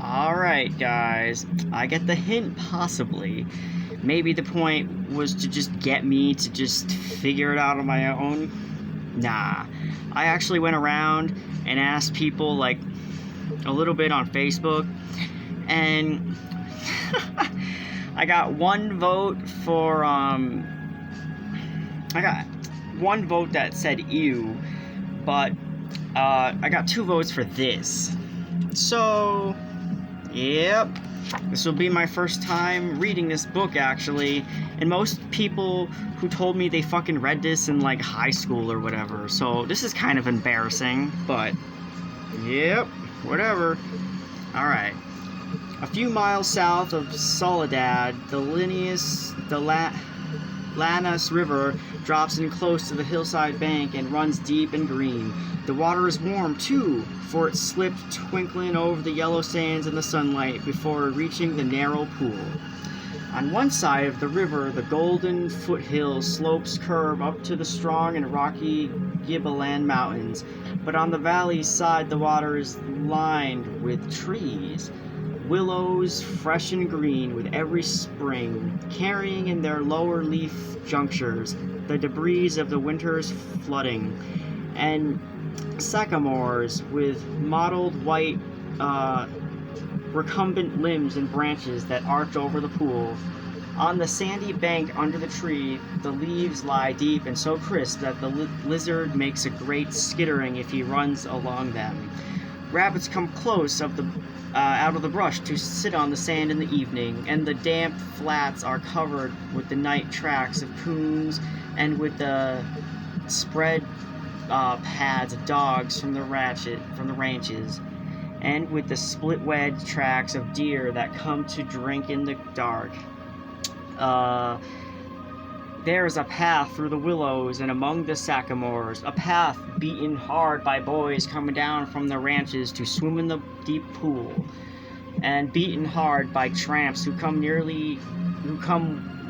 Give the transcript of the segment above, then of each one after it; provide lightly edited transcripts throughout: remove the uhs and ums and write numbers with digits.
Alright, guys. I get the hint, possibly. Maybe the point was to just get me to just figure it out on my own. Nah. I actually went around and asked people, like, a little bit on Facebook, and I got one vote for, I got one vote that said ew, but, I got 2 votes for this. So, yep, this will be my first time reading this book, actually, and most people who told me they fucking read this in, like, high school or whatever, so this is kind of embarrassing, but, yep, whatever. Alright. A few miles south of Soledad, the Lanus River drops in close to the hillside bank and runs deep and green. The water is warm, too, for it slipped twinkling over the yellow sands in the sunlight before reaching the narrow pool. On one side of the river, the golden foothill slopes curve up to the strong and rocky Gibbelan Mountains, but on the valley side the water is lined with trees. Willows, fresh and green with every spring, carrying in their lower leaf junctures the debris of the winter's flooding, and sycamores with mottled white recumbent limbs and branches that arch over the pool. On the sandy bank under the tree, the leaves lie deep and so crisp that the lizard makes a great skittering if he runs along them. Rabbits come close out of the brush to sit on the sand in the evening, and the damp flats are covered with the night tracks of coons and with the spread pads of dogs from the ranches, and with the split wedge tracks of deer that come to drink in the dark. There is a path through the willows and among the sycamores, a path beaten hard by boys coming down from the ranches to swim in the deep pool, and beaten hard by tramps who come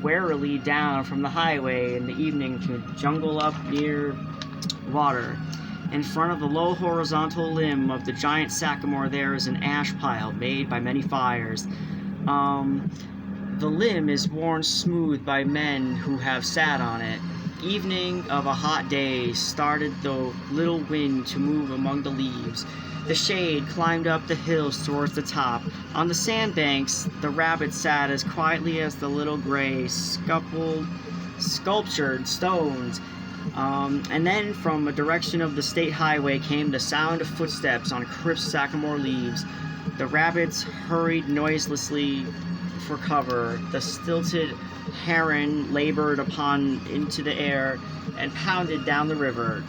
warily down from the highway in the evening to jungle up near water. In front of the low horizontal limb of the giant sycamore there is an ash pile made by many fires. The limb is worn smooth by men who have sat on it. Evening of a hot day started the little wind to move among the leaves. The shade climbed up the hills towards the top. On the sandbanks, the rabbit sat as quietly as the little gray sculptured stones. And then from a direction of the state highway came the sound of footsteps on crisp sycamore leaves. The rabbits hurried noiselessly for cover. The stilted heron labored upon into the air and pounded down the river.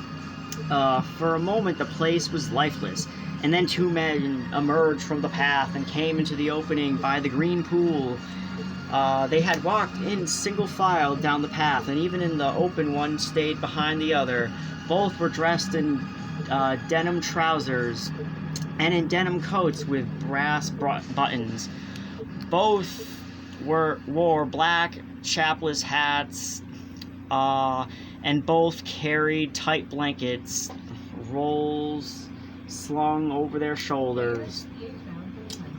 For a moment the place was lifeless, and then 2 men emerged from the path and came into the opening by the green pool. They had walked in single file down the path, and even in the open one stayed behind the other. Both were dressed in denim trousers and in denim coats with brass buttons. Both wore black chapless hats, and both carried tight blankets, rolls slung over their shoulders.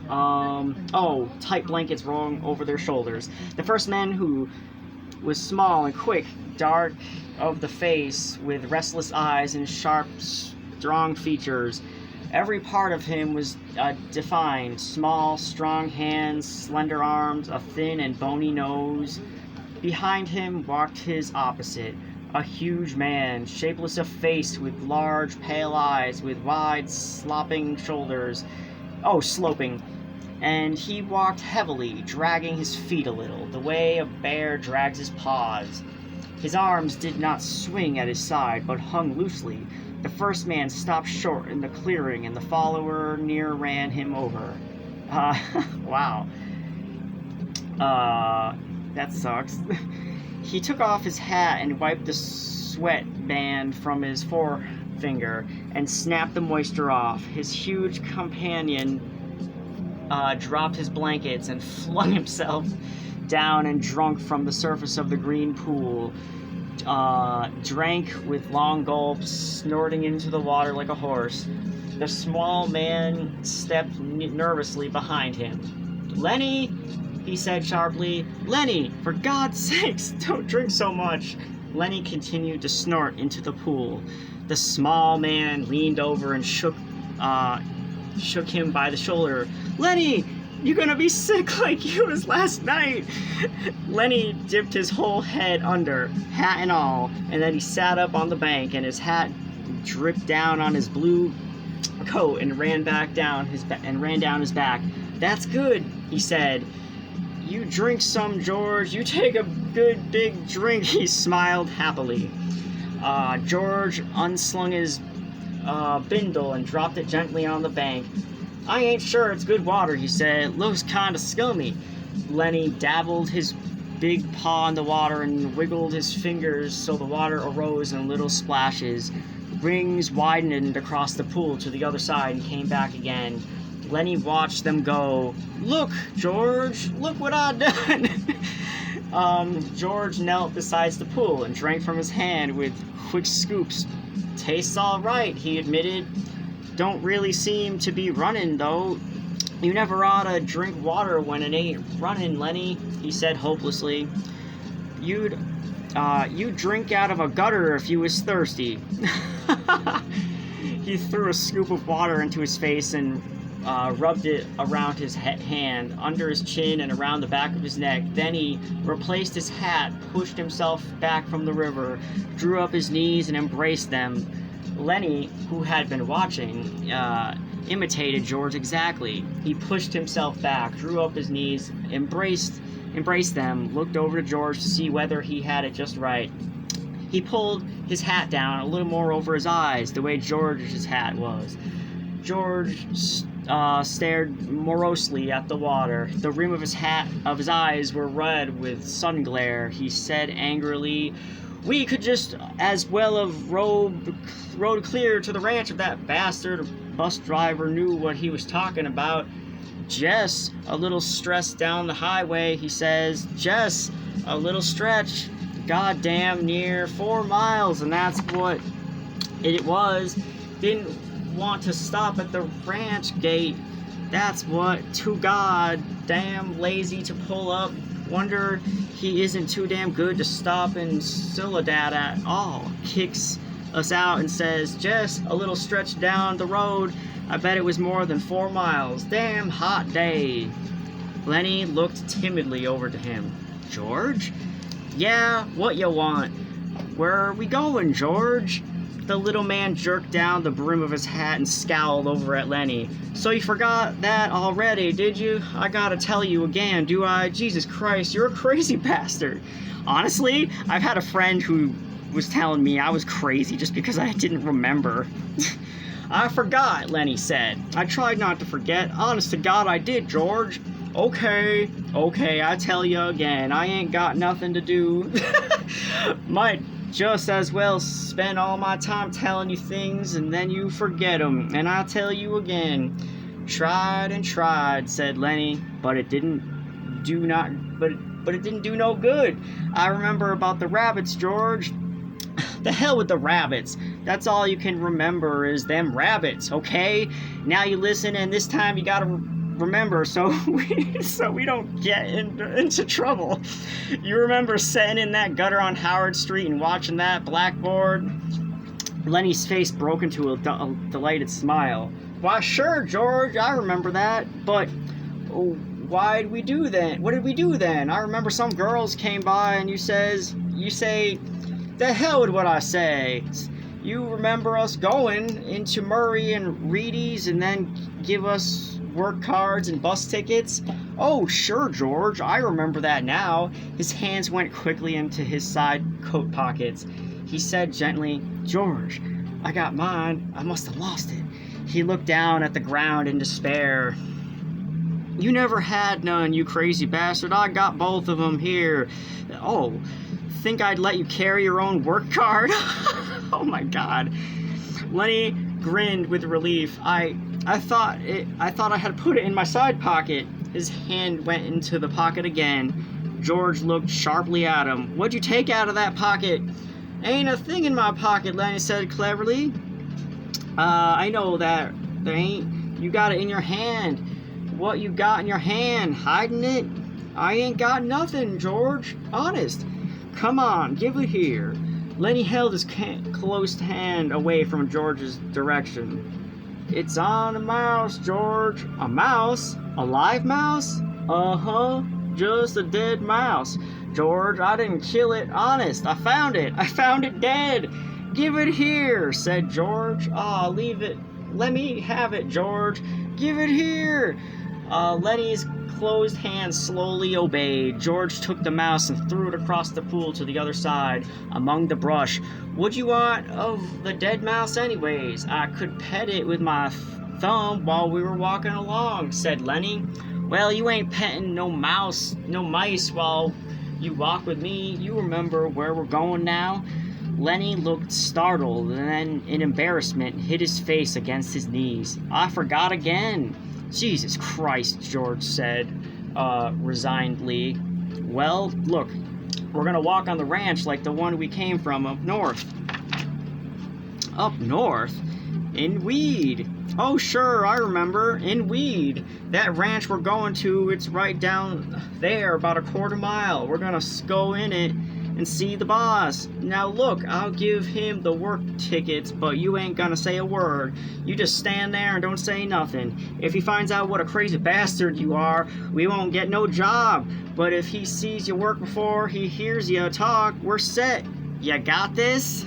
Tight blankets slung over their shoulders. The first man, who was small and quick, dark of the face, with restless eyes and sharp, strong features. Every part of him was defined: small, strong hands, slender arms, a thin and bony nose. Behind him walked his opposite, a huge man, shapeless of face, with large, pale eyes, with wide, sloping shoulders. Sloping. And he walked heavily, dragging his feet a little, the way a bear drags his paws. His arms did not swing at his side, but hung loosely. The first man stopped short in the clearing, and the follower near ran him over. Wow. That sucks. He took off his hat and wiped the sweat band from his forefinger and snapped the moisture off. His huge companion dropped his blankets and flung himself down and drunk from the surface of the green pool. Drank with long gulps, snorting into the water like a horse. The small man stepped nervously behind him. "Lenny," he said sharply. "Lenny, for God's sakes, don't drink so much." Lenny continued to snort into the pool. The small man leaned over and shook him by the shoulder. "Lenny, you're gonna be sick like you was last night." Lenny dipped his whole head under, hat and all, and then he sat up on the bank, and his hat dripped down on his blue coat and ran down his back. "That's good," he said. "You drink some, George. You take a good big drink." He smiled happily. George unslung his bindle and dropped it gently on the bank. "I ain't sure it's good water," he said. "It looks kind of scummy." Lenny dabbled his big paw in the water and wiggled his fingers so the water arose in little splashes. Rings widened across the pool to the other side and came back again. Lenny watched them go. "Look, George, look what I done." George knelt beside the pool and drank from his hand with quick scoops. "Tastes all right," he admitted. "Don't really seem to be running, though. You never ought to drink water when it ain't running, Lenny," he said hopelessly. You'd drink out of a gutter if you was thirsty." He threw a scoop of water into his face and rubbed it around his hand, under his chin, and around the back of his neck. Then he replaced his hat, pushed himself back from the river, drew up his knees, and embraced them. Lenny, who had been watching, imitated George exactly. He pushed himself back, drew up his knees, embraced them, looked over to George to see whether he had it just right. He pulled his hat down a little more over his eyes, the way George's hat was. George stared morosely at the water. The rim of his eyes were red with sun glare. He said angrily, "We could just as well have rode clear to the ranch if that bastard bus driver knew what he was talking about." "Jess, a little stress down the highway," he says. "Jess, a little stretch. Goddamn near 4 miles, and that's what it was. Didn't want to stop at the ranch gate. That's what. Too goddamn lazy to pull up. Wonder he isn't too damn good to stop in Soledad at all." Kicks us out and says, "Jess, a little stretch down the road. I bet it was more than 4 miles. Damn hot day." Lenny looked timidly over to him. "George?" "Yeah, what you want?" "Where are we going, George?" The little man jerked down the brim of his hat and scowled over at Lenny. "So you forgot that already, did you? I gotta tell you again, do I? Jesus Christ, you're a crazy bastard." Honestly, I've had a friend who was telling me I was crazy just because I didn't remember. "I forgot," Lenny said. "I tried not to forget. Honest to God, I did, George." Okay, I tell you again, I ain't got nothing to do." "Might just as well spend all my time telling you things and then you forget 'em, and I'll tell you again." "Tried and tried," said Lenny, but it didn't do no good. "I remember about the rabbits, George." "The hell with the rabbits. That's all you can remember is them rabbits, okay? Now you listen, and this time you gotta remember so we don't get into trouble. You remember sitting in that gutter on Howard Street and watching that blackboard?" Lenny's face broke into a delighted smile. "Why, sure, George, I remember that. But what did we do then? I remember some girls came by and you say, the hell with what I say. You remember us going into Murray and Reedy's and then give us work cards and bus tickets?" "Oh, sure, George, I remember that now." His hands went quickly into his side coat pockets. He said gently, "George, I got mine. I must have lost it." He looked down at the ground in despair. "You never had none, you crazy bastard. I got both of them here." "Oh, think I'd let you carry your own work card?" Oh my God. Lenny grinned with relief. I thought I had put it in my side pocket." His hand went into the pocket again. George looked sharply at him. "What'd you take out of that pocket?" "Ain't a thing in my pocket," Lenny said cleverly. I know that There ain't. You got it in your hand. What you got in your hand? Hiding it? I ain't got nothing, George. Honest. Come on, give it here. Lenny held his closed hand away from George's direction. It's on a mouse, George. A mouse? A live mouse? Uh-huh. Just a dead mouse. George, I didn't kill it. Honest, I found it. I found it dead. Give it here, said George. Aw, leave it. Let me have it, George. Give it here. Lenny's closed hand slowly obeyed. George took the mouse and threw it across the pool to the other side, among the brush. What'd you want of the dead mouse anyways? I could pet it with my thumb while we were walking along, said Lenny. Well, you ain't petting no mice while you walk with me. You remember where we're going now? Lenny looked startled and then, in embarrassment, hid his face against his knees. I forgot again. Jesus Christ, George said, resignedly. Well, look, we're gonna walk on the ranch like the one we came from up north. Up north? In Weed. Oh, sure, I remember. In Weed. That ranch we're going to, it's right down there, about a quarter mile. We're gonna go in it and see the boss. Now look, I'll give him the work tickets, but you ain't gonna say a word. You just stand there and don't say nothing. If he finds out what a crazy bastard you are, we won't get no job. But if he sees you work before he hears you talk, we're set. You got this?